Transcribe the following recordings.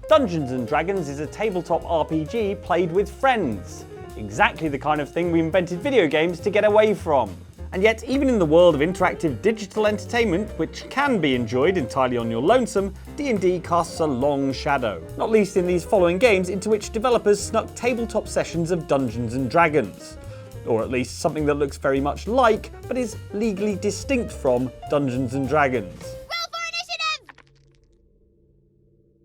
Dungeons & Dragons is a tabletop RPG played with friends. Exactly the kind of thing we invented video games to get away from. And yet, even in the world of interactive digital entertainment, which can be enjoyed entirely on your lonesome, D&D casts a long shadow. Not least in these following games into which developers snuck tabletop sessions of Dungeons & Dragons. Or at least something that looks very much like, but is legally distinct from, Dungeons & Dragons. Roll for initiative!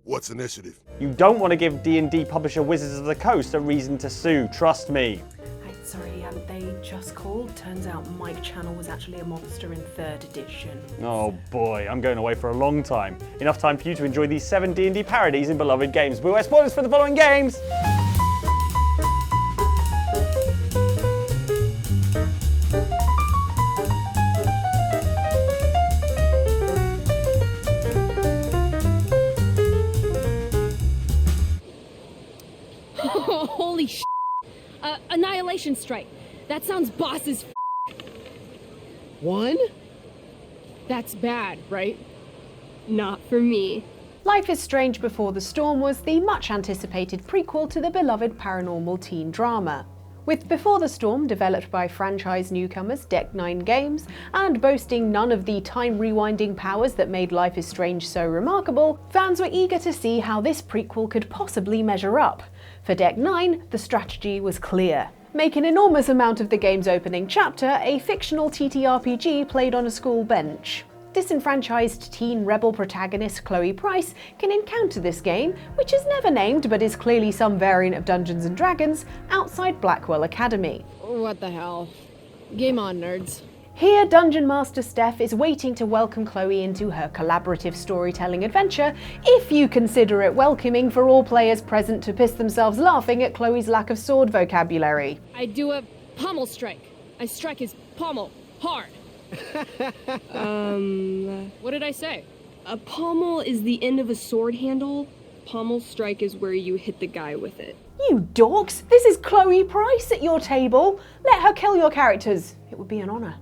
What's initiative? You don't want to give D&D publisher Wizards of the Coast a reason to sue, trust me. Sorry, they just called. Turns out Mike Channel was actually a monster in 3rd edition. Oh boy, I'm going away for a long time. Enough time for you to enjoy these 7 D&D parodies in beloved games. Beware spoilers for the following games! Holy sh**. Annihilation Strike. That sounds boss as f***. 1? That's bad, right? Not for me. Life is Strange Before the Storm was the much-anticipated prequel to the beloved paranormal teen drama. With Before the Storm developed by franchise newcomers Deck 9 Games, and boasting none of the time-rewinding powers that made Life is Strange so remarkable, fans were eager to see how this prequel could possibly measure up. For Deck 9, the strategy was clear. Make an enormous amount of the game's opening chapter a fictional TTRPG played on a school bench. Disenfranchised teen rebel protagonist Chloe Price can encounter this game, which is never named but is clearly some variant of Dungeons & Dragons, outside Blackwell Academy. What the hell? Game on, nerds. Here, Dungeon Master Steph is waiting to welcome Chloe into her collaborative storytelling adventure, if you consider it welcoming for all players present to piss themselves laughing at Chloe's lack of sword vocabulary. I do a pommel strike. I strike his pommel hard. What did I say? A pommel is the end of a sword handle. Pommel strike is where you hit the guy with it. You dorks! This is Chloe Price at your table. Let her kill your characters. It would be an honour.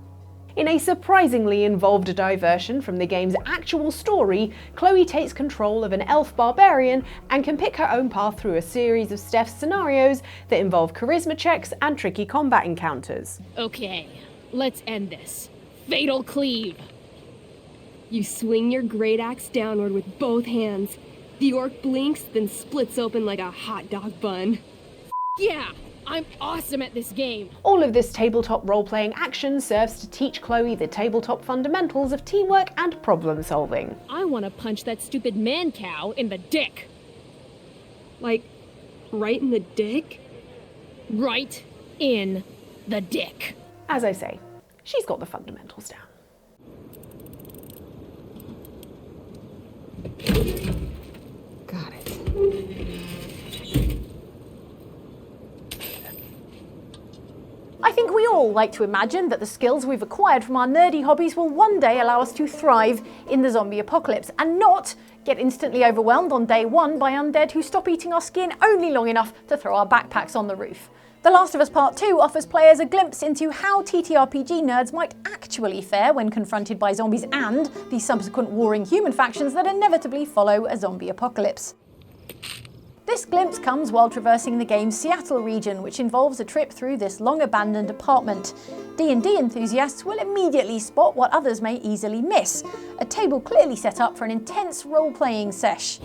In a surprisingly involved diversion from the game's actual story, Chloe takes control of an elf barbarian and can pick her own path through a series of Steph's scenarios that involve charisma checks and tricky combat encounters. Okay, let's end this. Fatal Cleave. You swing your great axe downward with both hands. The orc blinks, then splits open like a hot dog bun. Yeah, I'm awesome at this game. All of this tabletop role-playing action serves to teach Chloe the tabletop fundamentals of teamwork and problem solving. I want to punch that stupid man cow in the dick. Like, right in the dick? Right in the dick. As I say, she's got the fundamentals down. Got it. I think we all like to imagine that the skills we've acquired from our nerdy hobbies will one day allow us to thrive in the zombie apocalypse and not get instantly overwhelmed on day one by undead who stop eating our skin only long enough to throw our backpacks on the roof. The Last of Us Part 2 offers players a glimpse into how TTRPG nerds might actually fare when confronted by zombies and the subsequent warring human factions that inevitably follow a zombie apocalypse. This glimpse comes while traversing the game's Seattle region, which involves a trip through this long-abandoned apartment. D&D enthusiasts will immediately spot what others may easily miss, a table clearly set up for an intense role-playing sesh.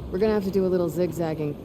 We're gonna have to do a little zigzagging.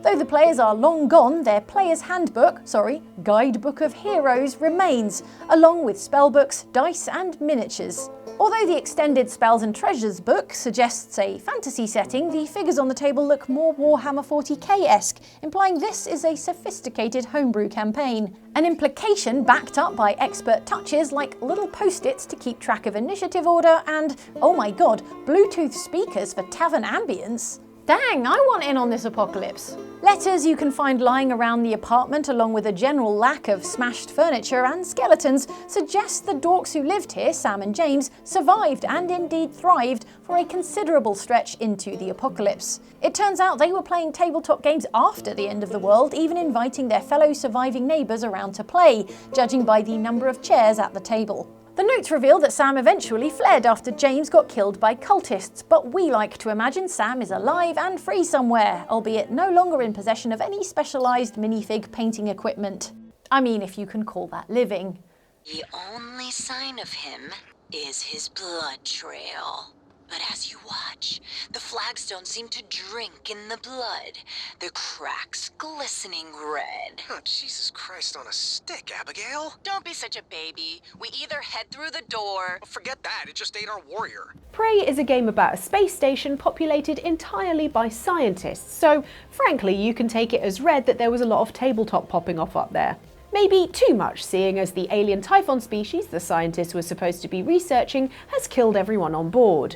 Though the players are long gone, their player's guidebook of heroes remains, along with spellbooks, dice and miniatures. Although the extended Spells and Treasures book suggests a fantasy setting, the figures on the table look more Warhammer 40k-esque, implying this is a sophisticated homebrew campaign. An implication backed up by expert touches like little post-its to keep track of initiative order and, oh my god, Bluetooth speakers for tavern ambience. Dang, I want in on this apocalypse. Letters you can find lying around the apartment, along with a general lack of smashed furniture and skeletons, suggest the dorks who lived here, Sam and James, survived and indeed thrived for a considerable stretch into the apocalypse. It turns out they were playing tabletop games after the end of the world, even inviting their fellow surviving neighbours around to play, judging by the number of chairs at the table. The notes reveal that Sam eventually fled after James got killed by cultists, but we like to imagine Sam is alive and free somewhere, albeit no longer in possession of any specialised minifig painting equipment. I mean, if you can call that living. The only sign of him is his blood trail. But as you watch, the flagstones seem to drink in the blood, the cracks glistening red. Oh, Jesus Christ on a stick, Abigail. Don't be such a baby. We either head through the door... Well, forget that, it just ate our warrior. Prey is a game about a space station populated entirely by scientists, so frankly you can take it as read that there was a lot of tabletop popping off up there. Maybe too much, seeing as the alien typhon species the scientists were supposed to be researching has killed everyone on board.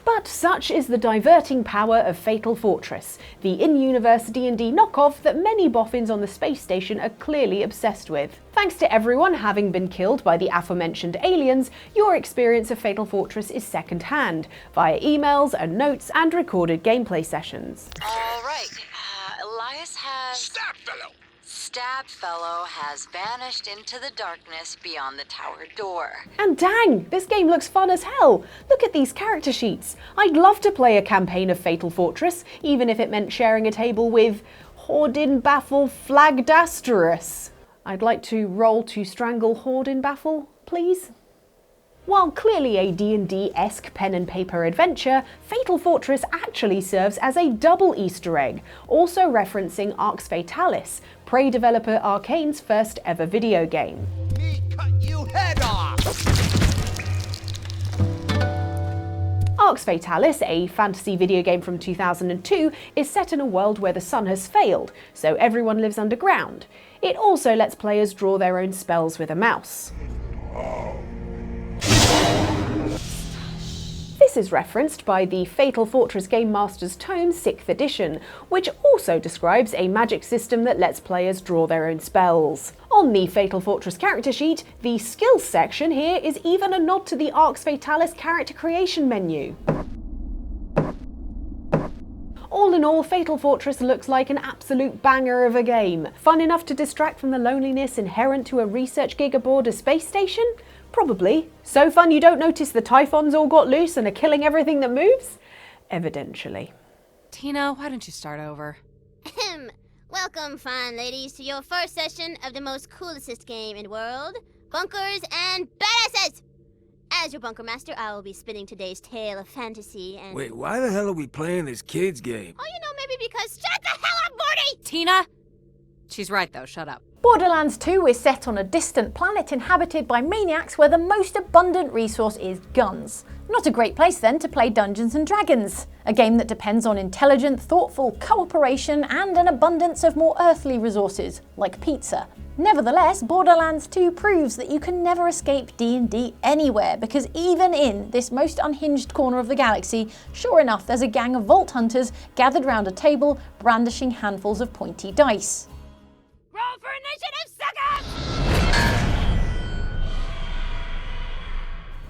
But such is the diverting power of Fatal Fortress, the in-universe D&D knockoff that many boffins on the space station are clearly obsessed with. Thanks to everyone having been killed by the aforementioned aliens, your experience of Fatal Fortress is second-hand, via emails and notes and recorded gameplay sessions. All right, Elias has... Stabfellow has vanished into the darkness beyond the tower door. And dang, this game looks fun as hell! Look at these character sheets! I'd love to play a campaign of Fatal Fortress, even if it meant sharing a table with Hordin Baffle Flagdasterus. I'd like to roll to strangle Hordin Baffle, please. While clearly a D&D-esque pen and paper adventure, Fatal Fortress actually serves as a double Easter egg, also referencing Arx Fatalis, Prey developer Arcane's first ever video game. Me cut you head off! Arx Fatalis, a fantasy video game from 2002, is set in a world where the sun has failed, so everyone lives underground. It also lets players draw their own spells with a mouse. This is referenced by the Fatal Fortress Game Master's Tome 6th edition, which also describes a magic system that lets players draw their own spells. On the Fatal Fortress character sheet, the skills section here is even a nod to the Arx Fatalis character creation menu. All in all, Fatal Fortress looks like an absolute banger of a game. Fun enough to distract from the loneliness inherent to a research gig aboard a space station? Probably. So fun you don't notice the typhons all got loose and are killing everything that moves? Evidentially. Tina, why don't you start over? Welcome, fine ladies, to your first session of the most coolest game in the world, Bunkers and Badasses! As your bunker master, I will be spinning today's tale of fantasy and... Wait, why the hell are we playing this kids game? Oh, you know, maybe because... Shut the hell up, Morty! Tina? She's right though, shut up. Borderlands 2 is set on a distant planet inhabited by maniacs where the most abundant resource is guns. Not a great place then to play Dungeons & Dragons, a game that depends on intelligent, thoughtful cooperation and an abundance of more earthly resources, like pizza. Nevertheless, Borderlands 2 proves that you can never escape D&D anywhere, because even in this most unhinged corner of the galaxy, sure enough there's a gang of vault hunters gathered round a table, brandishing handfuls of pointy dice. Roll for initiative, suckers!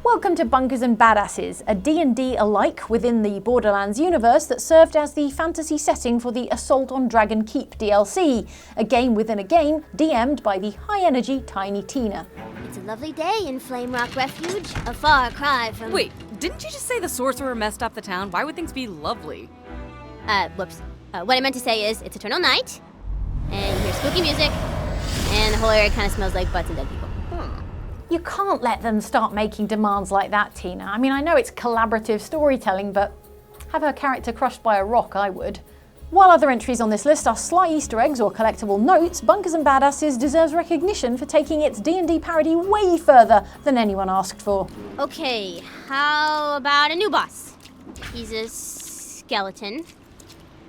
Welcome to Bunkers and Badasses, a D&D alike within the Borderlands universe that served as the fantasy setting for the Assault on Dragon Keep DLC, a game within a game DM'd by the high-energy Tiny Tina. It's a lovely day in Flame Rock Refuge, a far cry from... Wait, didn't you just say the sorcerer messed up the town? Why would things be lovely? Whoops. What I meant to say is, it's eternal night, and you hear spooky music, and the whole area kind of smells like butts and dead people. You can't let them start making demands like that, Tina. I mean, I know it's collaborative storytelling, but have her character crushed by a rock, I would. While other entries on this list are sly Easter eggs or collectible notes, Bunkers and Badasses deserves recognition for taking its D&D parody way further than anyone asked for. Okay, how about a new boss? He's a skeleton,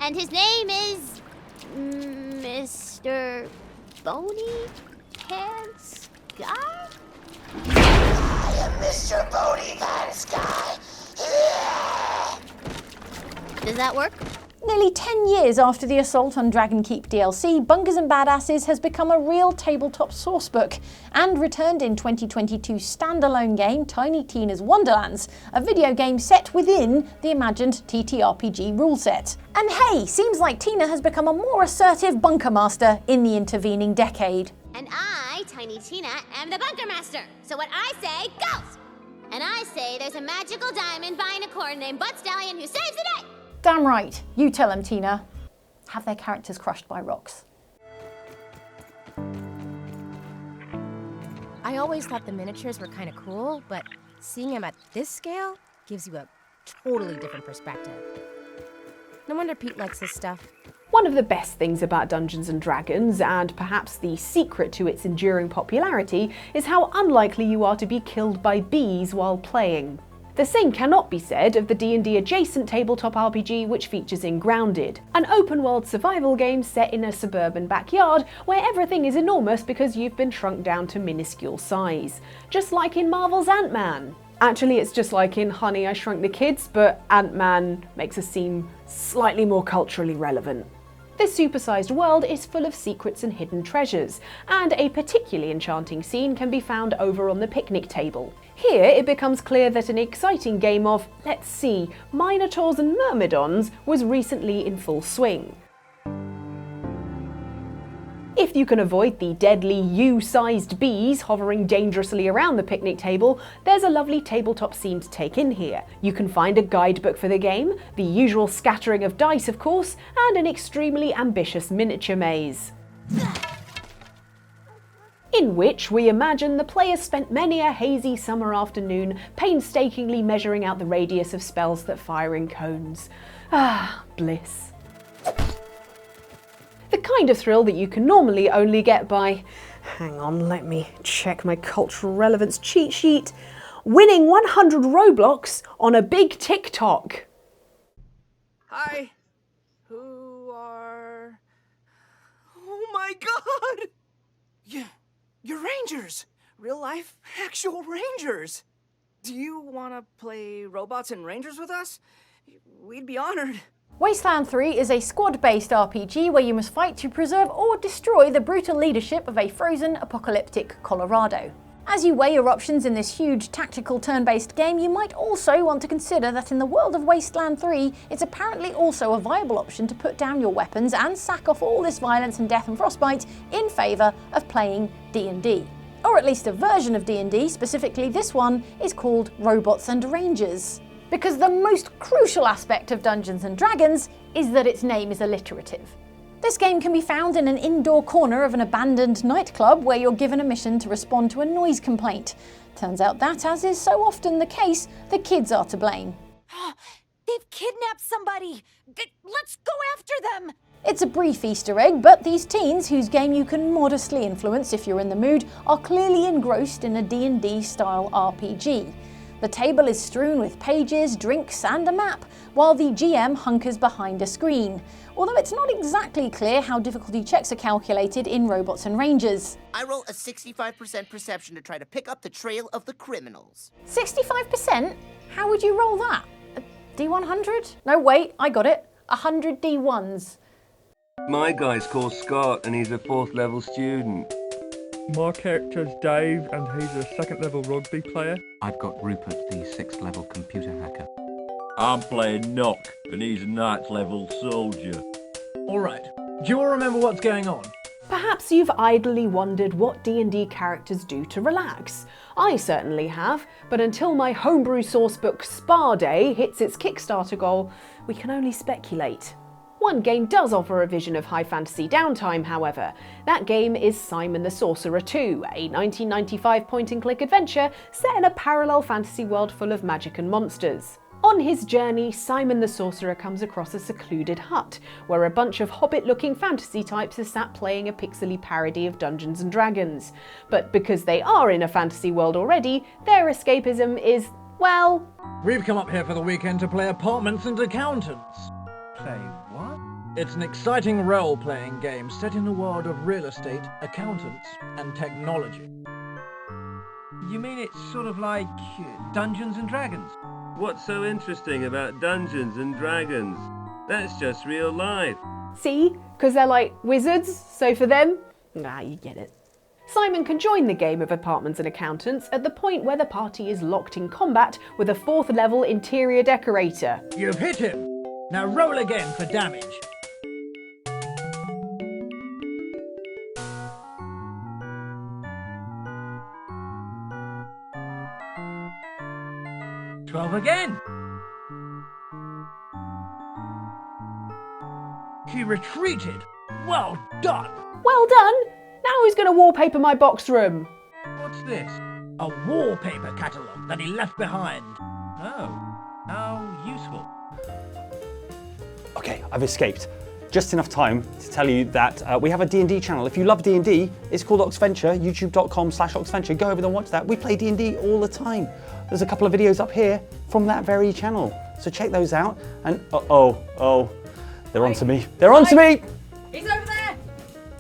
and his name is... Mr. Bony Pants Guy? I am Mr. Bodie Pants Guy. Does that work? Nearly 10 years after the Assault on Dragon Keep DLC, Bunkers and Badasses has become a real tabletop sourcebook and returned in 2022's standalone game Tiny Tina's Wonderlands, a video game set within the imagined TTRPG rule set. And hey, seems like Tina has become a more assertive bunker master in the intervening decade. And I, Tiny Tina, am the bunker master. So what I say goes. And I say there's a magical diamond buying a corn named Butt Stallion who saves the day. Damn right. You tell them, Tina. Have their characters crushed by rocks. I always thought the miniatures were kind of cool, but seeing them at this scale gives you a totally different perspective. No wonder Pete likes this stuff. One of the best things about Dungeons & Dragons, and perhaps the secret to its enduring popularity, is how unlikely you are to be killed by bees while playing. The same cannot be said of the D&D adjacent tabletop RPG which features in Grounded, an open-world survival game set in a suburban backyard where everything is enormous because you've been shrunk down to minuscule size. Just like in Marvel's Ant-Man. Actually, it's just like in Honey, I Shrunk the Kids, but Ant-Man makes us seem slightly more culturally relevant. This supersized world is full of secrets and hidden treasures, and a particularly enchanting scene can be found over on the picnic table. Here it becomes clear that an exciting game of, let's see, Minotaurs and Myrmidons was recently in full swing. If you can avoid the deadly U-sized bees hovering dangerously around the picnic table, there's a lovely tabletop scene to take in here. You can find a guidebook for the game, the usual scattering of dice of course, and an extremely ambitious miniature maze. In which we imagine the players spent many a hazy summer afternoon painstakingly measuring out the radius of spells that fire in cones. Ah, bliss. The kind of thrill that you can normally only get by, hang on, let me check my cultural relevance cheat sheet, winning 100 Roblox on a big TikTok. Hi. Who are... Oh my god! You're Rangers! Real life, actual Rangers! Do you want to play Robots and Rangers with us? We'd be honored. Wasteland 3 is a squad-based RPG where you must fight to preserve or destroy the brutal leadership of a frozen, apocalyptic Colorado. As you weigh your options in this huge tactical turn-based game, you might also want to consider that in the world of Wasteland 3, it's apparently also a viable option to put down your weapons and sack off all this violence and death and frostbite in favour of playing D&D. Or at least a version of D&D, specifically this one, is called Robots and Rangers. Because the most crucial aspect of Dungeons & Dragons is that its name is alliterative. This game can be found in an indoor corner of an abandoned nightclub where you're given a mission to respond to a noise complaint. Turns out that, as is so often the case, the kids are to blame. They've kidnapped somebody! Let's go after them! It's a brief Easter egg, but these teens, whose game you can modestly influence if you're in the mood, are clearly engrossed in a D&D style RPG. The table is strewn with pages, drinks and a map, while the GM hunkers behind a screen. Although it's not exactly clear how difficulty checks are calculated in Robots and Rangers. I roll a 65% perception to try to pick up the trail of the criminals. 65%? How would you roll that? A D100? No, wait, I got it. 100 D1s. My guy's called Scott and he's a 4th level student. My character's Dave and he's a 2nd level rugby player. I've got Rupert, the 6th level computer hacker. I'm playing Knock and he's a 9th level soldier. Alright, do you all remember what's going on? Perhaps you've idly wondered what D&D characters do to relax. I certainly have, but until my homebrew sourcebook Spa Day hits its Kickstarter goal, we can only speculate. One game does offer a vision of high fantasy downtime, however. That game is Simon the Sorcerer 2, a 1995 point-and-click adventure set in a parallel fantasy world full of magic and monsters. On his journey, Simon the Sorcerer comes across a secluded hut, where a bunch of hobbit-looking fantasy types are sat playing a pixely parody of Dungeons & Dragons. But because they are in a fantasy world already, their escapism is, well... We've come up here for the weekend to play Apartments and Accountants. Play what? It's an exciting role-playing game set in a world of real estate, accountants, and technology. You mean it's sort of like Dungeons and Dragons? What's so interesting about Dungeons and Dragons? That's just real life. See? Because they're like wizards, so for them, you get it. Simon can join the game of Apartments and Accountants at the point where the party is locked in combat with a 4th level interior decorator. You've hit him. Now roll again for damage. $12 again. He retreated. Well done. Well done. Now who's going to wallpaper my box room? What's this? A wallpaper catalogue that he left behind. Oh, how useful. Okay, I've escaped. Just enough time to tell you that we have a D&D channel. If you love D&D, it's called Oxventure, youtube.com/Oxventure. Go over there and watch that. We play D&D all the time. There's a couple of videos up here from that very channel. So check those out. And they're on to me. They're on to me!